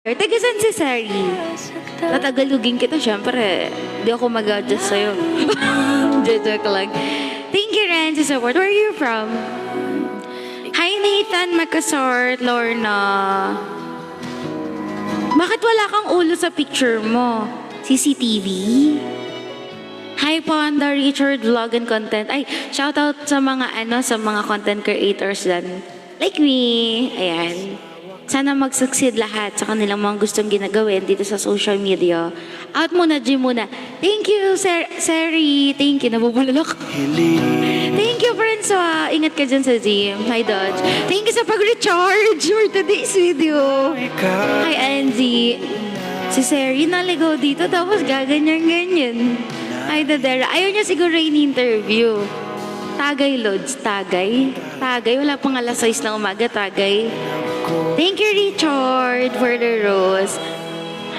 Tagasan si Sari. Tatagalugin kita, syempre. Di ako mag-adjust sa'yo. Joke lang. Thank you, Ren, sa support. Where are you from? Hi, Nathan Macasort, Lorna. Bakit wala kang ulo sa picture mo? CCTV? Hi, Ponda, Richard, Vlog and Content. Ay, shoutout sa mga sa mga content creators dyan. Like me. Ayan. Sana mag-succeed lahat sa kanilang mga gustong ginagawin dito sa social media. Out muna, gym muna. Thank you, Seri. Thank you, nabubulolok. Thank you, Francois. Ingat ka dyan sa gym. Hi, Dodge. Thank you sa pag-recharge for today's video. Hi, Angie. Si Seri naligaw dito tapos gaganyan-ganyan. Hi, Dadera. Ayaw niya siguro in-interview. Tagay, Lods. Tagay. Tagay. Wala pang alas 6 ng umaga. Tagay. Thank you, Richard, for the rose.